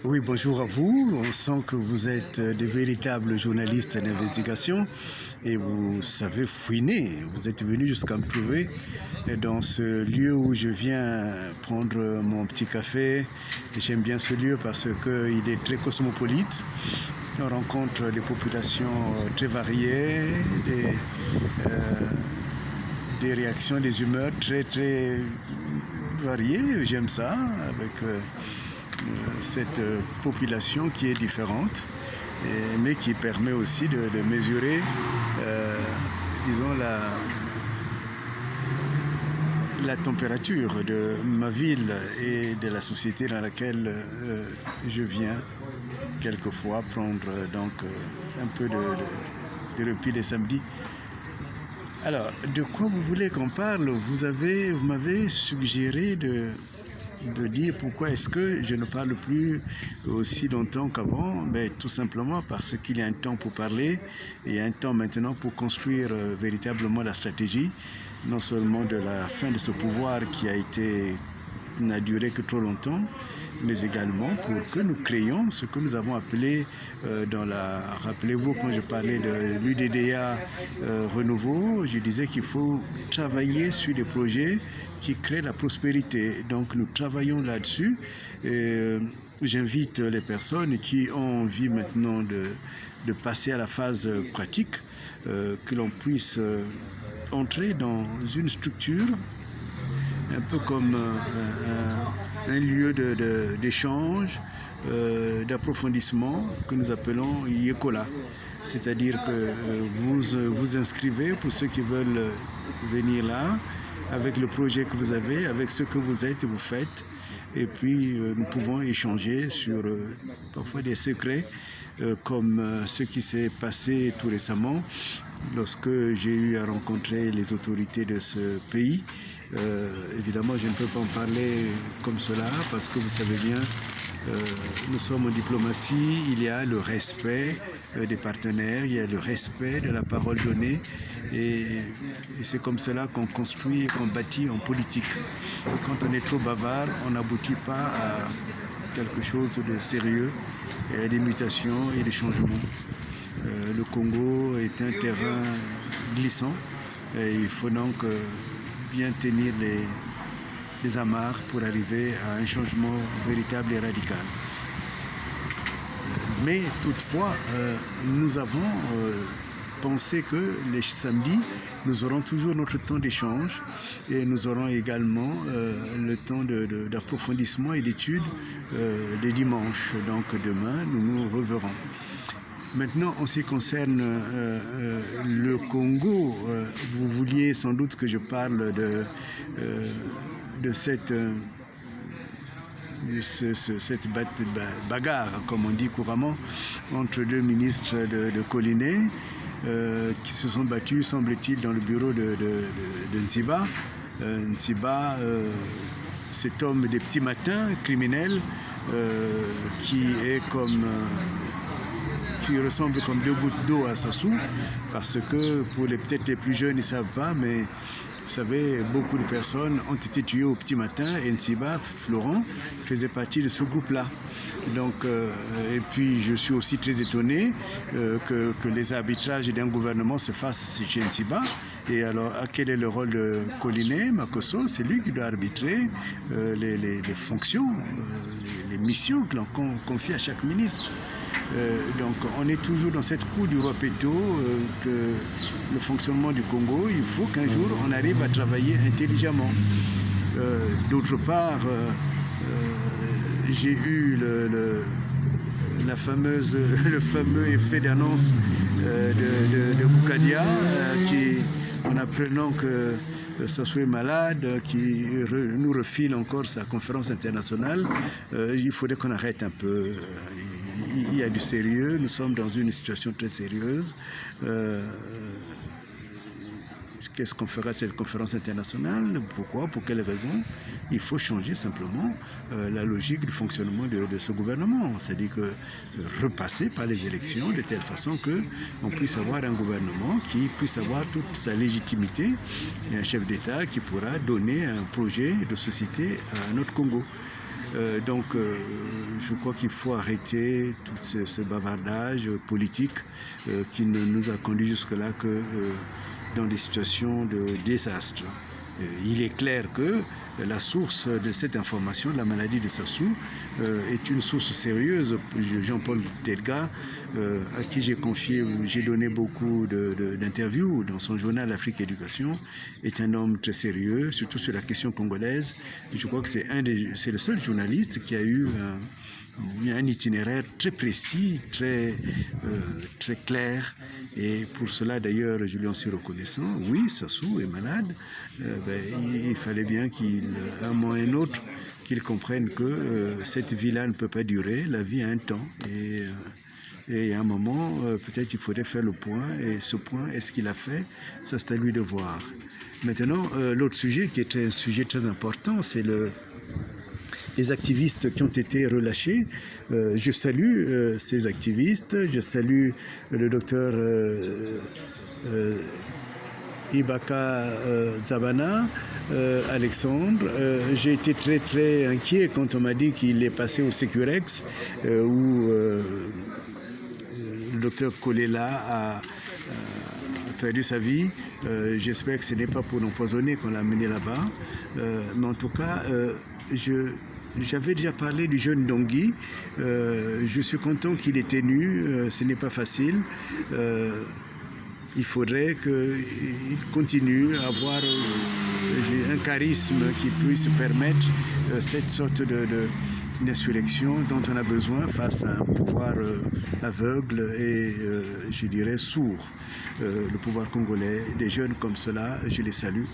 Oui, bonjour à vous. On sent que vous êtes de véritables journalistes d'investigation et vous savez fouiner. Vous êtes venu jusqu'à me trouver dans ce lieu où je viens prendre mon petit café. J'aime bien ce lieu parce qu'il est très cosmopolite. On rencontre des populations très variées, des réactions, des humeurs très très variées. J'aime ça avec cette population qui est différente, mais qui permet aussi de mesurer, disons, la température de ma ville et de la société dans laquelle je viens quelquefois prendre donc un peu de repos les samedis. Alors, de quoi vous voulez qu'on parle? Vous m'avez suggéré de dire pourquoi est-ce que je ne parle plus aussi longtemps qu'avant. Ben, tout simplement parce qu'il y a un temps pour parler et un temps maintenant pour construire véritablement la stratégie, non seulement de la fin de ce pouvoir qui n'a duré que trop longtemps, mais également pour que nous créions ce que nous avons appelé rappelez-vous, quand je parlais de l'UDDA Renouveau, je disais qu'il faut travailler sur des projets qui créent la prospérité. Donc nous travaillons là-dessus. J'invite les personnes qui ont envie maintenant de passer à la phase pratique, que l'on puisse entrer dans une structure un peu comme un lieu d'échange, d'approfondissement que nous appelons Yekola. C'est-à-dire que vous vous inscrivez pour ceux qui veulent venir là, avec le projet que vous avez, avec ce que vous êtes et vous faites. Et puis nous pouvons échanger sur parfois des secrets, comme ce qui s'est passé tout récemment lorsque j'ai eu à rencontrer les autorités de ce pays. Évidemment, je ne peux pas en parler comme cela parce que vous savez bien, nous sommes en diplomatie, il y a le respect des partenaires, il y a le respect de la parole donnée et c'est comme cela qu'on construit et qu'on bâtit en politique. Quand on est trop bavard, on n'aboutit pas à quelque chose de sérieux, et à des mutations et des changements. Le Congo est un terrain glissant et il faut donc bien tenir les amarres pour arriver à un changement véritable et radical. Mais toutefois, nous avons pensé que les samedis, nous aurons toujours notre temps d'échange et nous aurons également le temps d'approfondissement et d'études les dimanches. Donc demain, nous nous reverrons. Maintenant, en ce qui concerne le Congo, vous vouliez sans doute que je parle de cette bagarre, comme on dit couramment, entre deux ministres de Colinet qui se sont battus, semble-t-il, dans le bureau de Nziba. Nziba, cet homme des petits matins, criminel, qui ressemble comme deux gouttes d'eau à Sassou, parce que pour peut-être les plus jeunes, ils ne savent pas, mais vous savez, beaucoup de personnes ont été tuées au petit matin et Nziba, Florent, faisait partie de ce groupe-là. Donc, et puis je suis aussi très étonné que les arbitrages d'un gouvernement se fassent chez Nziba. Et alors, quel est le rôle de Colinet, Makosso? C'est lui qui doit arbitrer les fonctions, les missions que l'on confie à chaque ministre. Donc on est toujours dans cette cour du roi Péto que le fonctionnement du Congo, il faut qu'un jour on arrive à travailler intelligemment. D'autre part, j'ai eu le fameux effet d'annonce de Boukadia qui, en apprenant que Sassou est malade, qui nous refile encore sa conférence internationale, il faudrait qu'on arrête un peu. Il y a du sérieux, nous sommes dans une situation très sérieuse. Qu'est-ce qu'on fera à cette conférence internationale? Pourquoi? Pour quelles raisons? Il faut changer simplement la logique du fonctionnement de ce gouvernement. C'est-à-dire que repasser par les élections de telle façon qu'on puisse avoir un gouvernement qui puisse avoir toute sa légitimité et un chef d'État qui pourra donner un projet de société à notre Congo. Je crois qu'il faut arrêter tout ce bavardage politique qui ne nous a conduit jusque-là que dans des situations de désastre. Il est clair que la source de cette information, de la maladie de Sassou, est une source sérieuse. Jean-Paul Telga, à qui j'ai donné beaucoup d'interviews dans son journal Afrique Éducation, est un homme très sérieux, surtout sur la question congolaise. Je crois que c'est le seul journaliste qui a eu un itinéraire très précis, très clair. Et pour cela, d'ailleurs, je lui en suis reconnaissant. Oui, Sassou est malade. Il fallait bien à un moment ou à un autre, qu'il comprenne que cette vie-là ne peut pas durer. La vie a un temps. Et à un moment, peut-être il faudrait faire le point. Et ce point, est-ce qu'il a fait? Ça, c'est à lui de voir. Maintenant, l'autre sujet qui est un sujet très important, c'est les activistes qui ont été relâchés. Je salue ces activistes, je salue le docteur Ibaka Zabana, Alexandre. J'ai été très très inquiet quand on m'a dit qu'il est passé au Sécurex, où le docteur Kolela a perdu sa vie. J'espère que ce n'est pas pour l'empoisonner qu'on l'a amené là-bas. Mais en tout cas, j'avais déjà parlé du jeune Dongui. Je suis content qu'il ait tenu. Ce n'est pas facile. Il faudrait qu'il continue à avoir un charisme qui puisse permettre cette sorte d'insurrection dont on a besoin face à un pouvoir aveugle et, je dirais, sourd. Le pouvoir congolais, des jeunes comme cela, je les salue.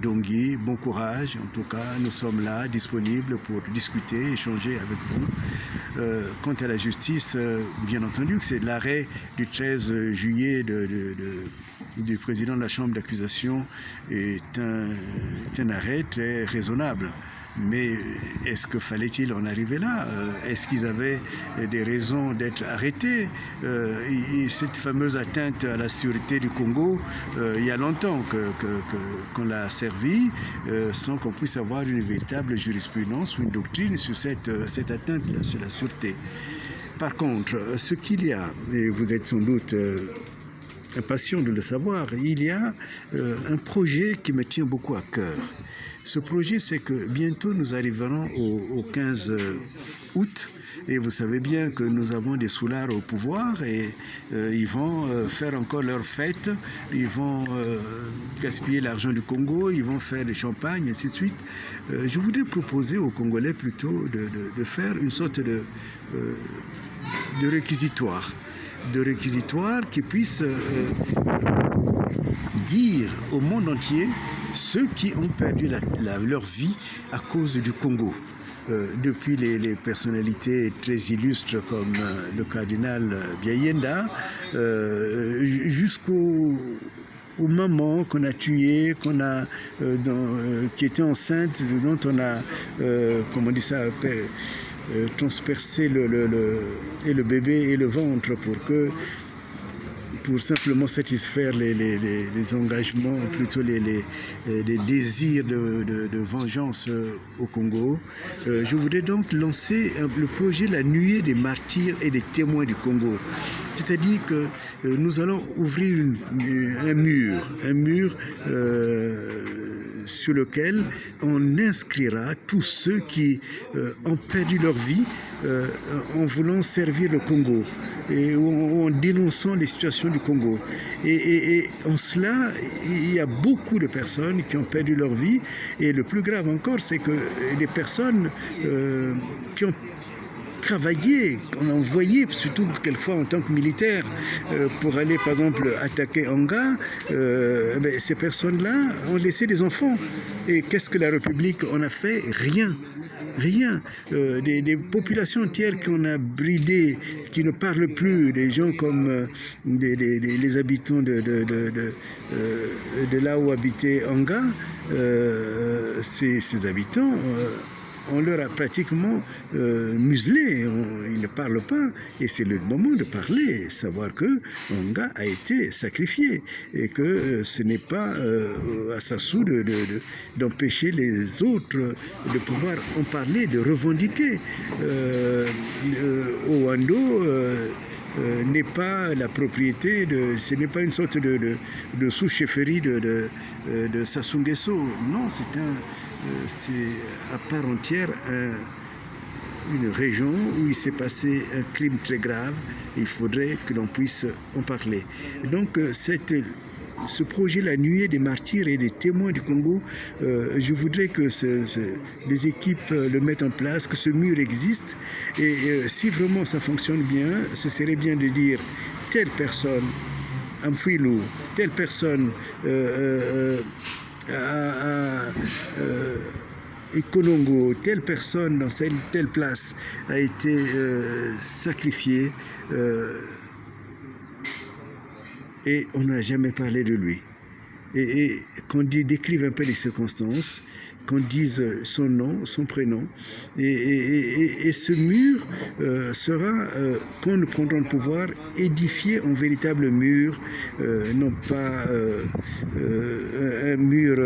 Dongui, bon courage. En tout cas, nous sommes là, disponibles pour discuter, échanger avec vous. Quant à la justice, bien entendu que c'est l'arrêt du 13 juillet du président de la Chambre d'accusation est un arrêt très raisonnable. Mais est-ce que fallait-il en arriver là? Est-ce qu'ils avaient des raisons d'être arrêtés? Cette fameuse atteinte à la sécurité du Congo, il y a longtemps qu'on l'a servi sans qu'on puisse avoir une véritable jurisprudence ou une doctrine sur cette atteinte sur la sûreté. Par contre, ce qu'il y a, et vous êtes sans doute impatient de le savoir, il y a un projet qui me tient beaucoup à cœur. Ce projet, c'est que bientôt nous arriverons au 15 août et vous savez bien que nous avons des soulards au pouvoir et ils vont faire encore leur fête, ils vont gaspiller l'argent du Congo, ils vont faire le champagne, et ainsi de suite. Je voudrais proposer aux Congolais plutôt de faire une sorte de réquisitoire qui puisse dire au monde entier ceux qui ont perdu leur vie à cause du Congo. Depuis les personnalités très illustres comme le cardinal Biayenda, jusqu'aux mamans qu'on a tuées, qui étaient enceintes, dont on a, transpercé le bébé et le ventre pour simplement satisfaire les engagements, plutôt les désirs de vengeance au Congo. Je voudrais donc lancer le projet La Nuée des martyrs et des témoins du Congo. C'est-à-dire que nous allons ouvrir un mur sur lequel on inscrira tous ceux qui ont perdu leur vie en voulant servir le Congo et en dénonçant les situations du Congo. Et en cela, il y a beaucoup de personnes qui ont perdu leur vie. Et le plus grave encore, c'est que les personnes qui ont travaillé, on a envoyé, surtout quelquefois en tant que militaire, pour aller par exemple attaquer Anga, ces personnes-là ont laissé des enfants. Et qu'est-ce que la République en a fait? Rien. Des populations entières qu'on a bridées, qui ne parlent plus, des gens comme les habitants de là où habitait Anga, ces habitants on leur a pratiquement muselé, ils ne parlent pas, et c'est le moment de parler, savoir que Onga a été sacrifié, et que ce n'est pas à Sassou d'empêcher les autres de pouvoir en parler, de revendiquer. Owando n'est pas la propriété ce n'est pas une sorte de sous-chefferie de Sassou Nguesso. Non, c'est à part entière une région où il s'est passé un crime très grave. Et il faudrait que l'on puisse en parler. Et donc, ce projet, la nuée des martyrs et des témoins du Congo, je voudrais que les équipes le mettent en place, que ce mur existe. Et si vraiment ça fonctionne bien, ce serait bien de dire telle personne, Amfouilou, telle personne, Ikonongo, telle personne dans telle place a été sacrifiée. Et on n'a jamais parlé de lui. Et qu'on décrive un peu les circonstances, qu'on dise son nom, son prénom. Et ce mur sera, quand nous prendrons le pouvoir, édifié en véritable mur, non pas un mur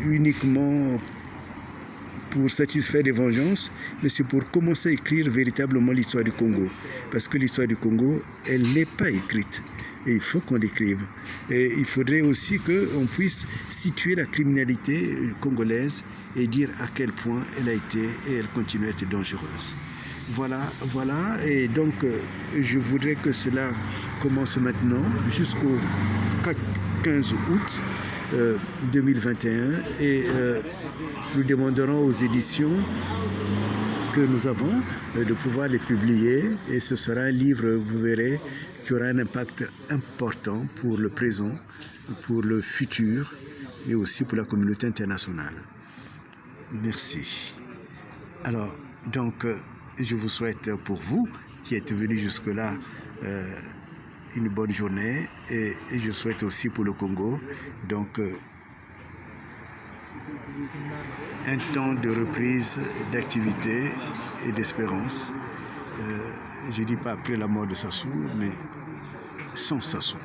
uniquement pour satisfaire des vengeances, mais c'est pour commencer à écrire véritablement l'histoire du Congo. Parce que l'histoire du Congo, elle n'est pas écrite. Et il faut qu'on l'écrive. Et il faudrait aussi qu'on puisse situer la criminalité congolaise et dire à quel point elle a été et elle continue à être dangereuse. Voilà. Et donc, je voudrais que cela commence maintenant jusqu'au 15 août 2021. Et nous demanderons aux éditions que nous avons de pouvoir les publier. Et ce sera un livre, vous verrez, qui aura un impact important pour le présent, pour le futur et aussi pour la communauté internationale. Merci. Alors, donc, je vous souhaite pour vous qui êtes venus jusque-là une bonne journée et je souhaite aussi pour le Congo, donc, un temps de reprise, d'activité et d'espérance. Je ne dis pas après la mort de Sassou, mais sans Sassou.